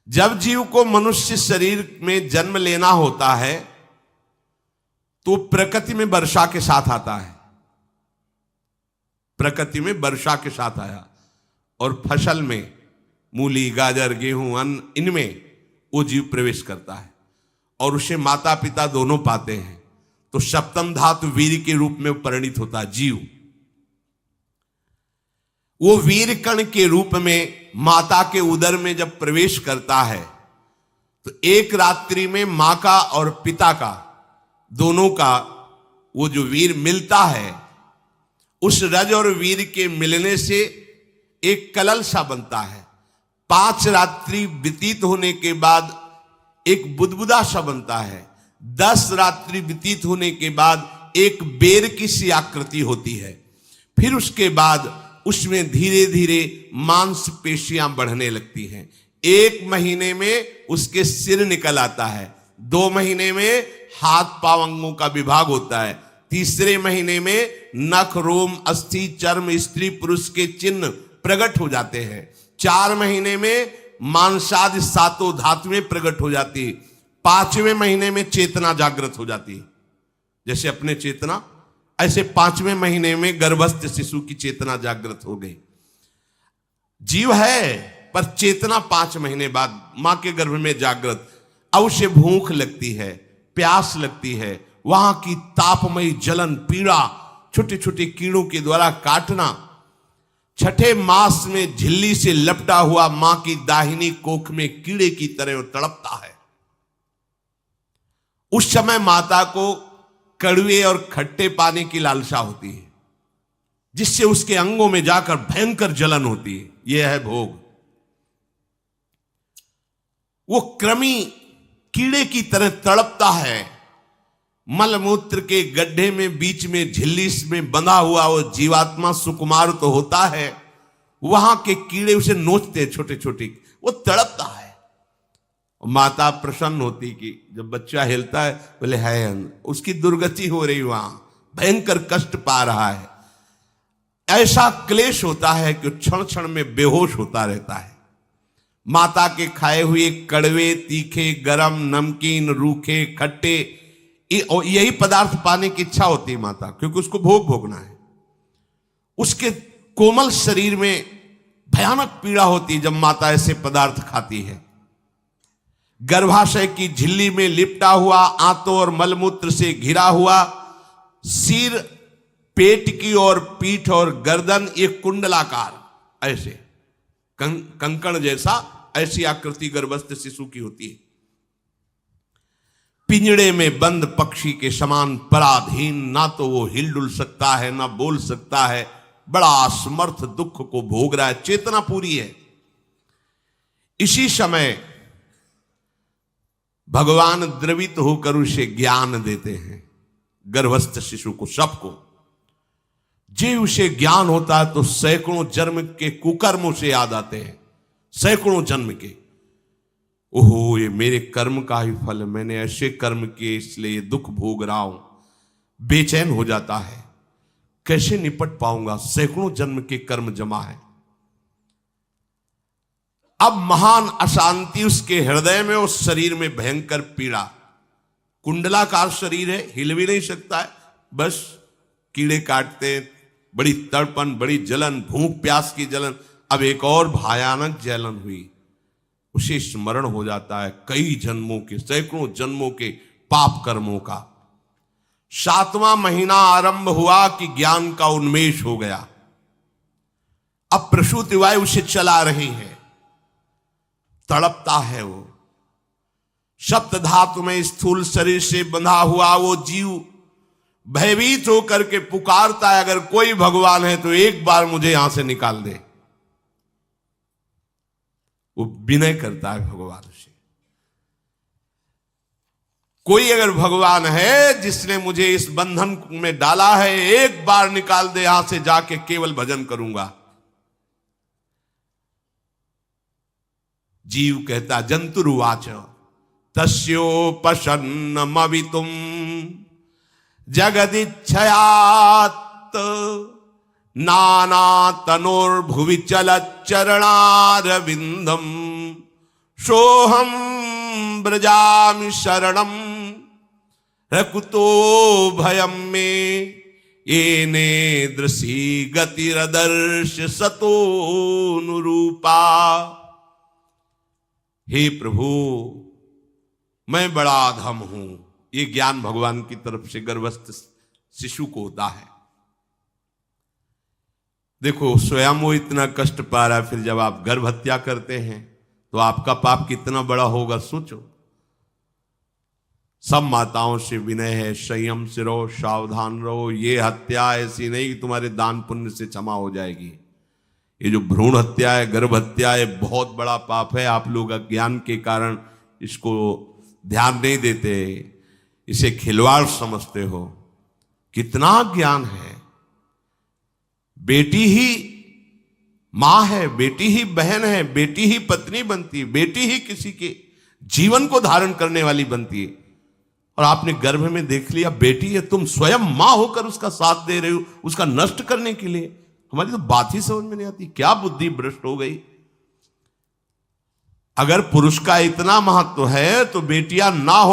जब जीव को मनुष्य शरीर में जन्म लेना होता है तो प्रकृति में वर्षा के साथ आता है, प्रकृति में वर्षा के साथ आया, और फसल में मूली, गाजर, गेहूं, अन्न, इनमें वो जीव प्रवेश करता है और उसे माता पिता दोनों पाते हैं। तो सप्तम धातु वीर के रूप में परिणित होता है जीव। वो वीर कण के रूप में माता के उदर में जब प्रवेश करता है तो एक रात्रि में मां का और पिता का, दोनों का वो जो वीर मिलता है, उस रज और वीर के मिलने से एक कलल सा बनता है। 5 रात्रि व्यतीत होने के बाद एक बुदबुदा सा बनता है। 10 रात्रि व्यतीत होने के बाद एक बेर की सी आकृति होती है। फिर उसके बाद उसमें धीरे धीरे मांसपेशियां बढ़ने लगती हैं। 1 महीने में उसके सिर निकल आता है, 2 महीने में हाथ पांव अंगों का विभाग होता है, तीसरे महीने में नख, रोम, अस्थि, चर्म, स्त्री पुरुष के चिन्ह प्रकट हो जाते हैं, 4 महीने में मांसादि 7 धातुएं प्रकट हो जाती है, 5वें महीने में चेतना जागृत हो जाती है। जैसे अपने चेतना, ऐसे 5वें महीने में गर्भस्थ शिशु की चेतना जागृत हो गई। जीव है पर चेतना 5 महीने बाद मां के गर्भ में जागृत। अब उसे भूख लगती है, प्यास लगती है, वहां की तापमयी जलन, पीड़ा, छोटे छोटे कीड़ों के द्वारा काटना, 6ठे मास में झिल्ली से लपटा हुआ मां की दाहिनी कोख में कीड़े की तरह तड़पता है। उस समय माता को कड़वे और खट्टे पानी की लालसा होती है, जिससे उसके अंगों में जाकर भयंकर जलन होती है। यह है भोग। वो कृमि कीड़े की तरह तड़पता है। मलमूत्र के गड्ढे में बीच में झिल्ली में बंधा हुआ वो जीवात्मा सुकुमार तो होता है, वहां के कीड़े उसे नोचते छोटे छोटे, वो तड़पता है। माता प्रसन्न होती कि जब बच्चा हिलता है, बोले है उसकी दुर्गति हो रही, वहां भयंकर कष्ट पा रहा है। ऐसा क्लेश होता है कि क्षण क्षण में बेहोश होता रहता है। माता के खाए हुए कड़वे, तीखे, गरम, नमकीन, रूखे, खट्टे, यही पदार्थ पाने की इच्छा होती है माता, क्योंकि उसको भोग भोगना है। उसके कोमल शरीर में भयानक पीड़ा होती है जब माता ऐसे पदार्थ खाती है। गर्भाशय की झिल्ली में लिपटा हुआ, आंतों और मलमूत्र से घिरा हुआ सिर, पेट की और पीठ और गर्दन एक कुंडलाकार, ऐसे कंकण जैसा, ऐसी आकृति गर्भस्थ शिशु की होती है। पिंजड़े में बंद पक्षी के समान पराधीन, ना तो वो हिलडुल सकता है ना बोल सकता है, बड़ा असमर्थ दुख को भोग रहा है, चेतना पूरी है। इसी समय भगवान द्रवित होकर उसे ज्ञान देते हैं, गर्भस्थ शिशु को, सबको। जे उसे ज्ञान होता है तो सैकड़ों जन्म के कुकर्मों से याद आते हैं, सैकड़ों जन्म के। ओहो, ये मेरे कर्म का ही फल, मैंने ऐसे कर्म किए इसलिए दुख भोग रहा हूं। बेचैन हो जाता है, कैसे निपट पाऊंगा, सैकड़ों जन्म के कर्म जमा है। अब महान अशांति उसके हृदय में, उस शरीर में भयंकर पीड़ा। कुंडलाकार शरीर है, हिल भी नहीं सकता है, बस कीड़े काटते, बड़ी तड़पन, बड़ी जलन, भूख प्यास की जलन। अब एक और भयानक जलन हुई, उसे स्मरण हो जाता है कई जन्मों के, सैकड़ों जन्मों के पाप कर्मों का। 7वां महीना आरंभ हुआ कि ज्ञान का उन्मेष हो गया। अब प्रसूति वायु उसे चला रही है, तड़पता है वो। सप्त धातु में स्थूल शरीर से बंधा हुआ वो जीव भयभीत होकर के पुकारता है, अगर कोई भगवान है तो एक बार मुझे यहां से निकाल दे। वो विनय करता है भगवान से, कोई अगर भगवान है जिसने मुझे इस बंधन में डाला है, एक बार निकाल दे, यहां से जाके केवल भजन करूंगा। जीव कहता, जंतुरुवाच तस्योपशन्नमवितुम जगदिच्छयात् नाना तनोर्भुवि चलच्चरणारविंदम सोहम ब्रजामि शरणम रकुतो भयम में येने दृशी गतिरदर्श सतोनुरूपा। हे प्रभु, मैं बड़ा अधम हूं। ये ज्ञान भगवान की तरफ से गर्भस्थ शिशु को होता है। देखो, स्वयं वो इतना कष्ट पा रहा है, फिर जब आप गर्भ हत्या करते हैं तो आपका पाप कितना बड़ा होगा, सोचो। सब माताओं से विनय है, संयम से रहो, सावधान रहो। ये हत्या ऐसी नहीं कि तुम्हारे दान पुण्य से क्षमा हो जाएगी। ये जो भ्रूण हत्या है, गर्भ हत्या है, बहुत बड़ा पाप है। आप लोग अज्ञान के कारण इसको ध्यान नहीं देते, इसे खिलवाड़ समझते हो। कितना ज्ञान है। बेटी ही मां है, बेटी ही बहन है, बेटी ही पत्नी बनती है, बेटी ही किसी के जीवन को धारण करने वाली बनती है। और आपने गर्भ में देख लिया बेटी है, तुम स्वयं मां होकर उसका साथ दे रहे हो, उसका नष्ट करने के लिए। हमारी तो बात ही समझ में नहीं आती, क्या बुद्धि भ्रष्ट हो गई। अगर पुरुष का इतना महत्व है तो बेटियां ना हो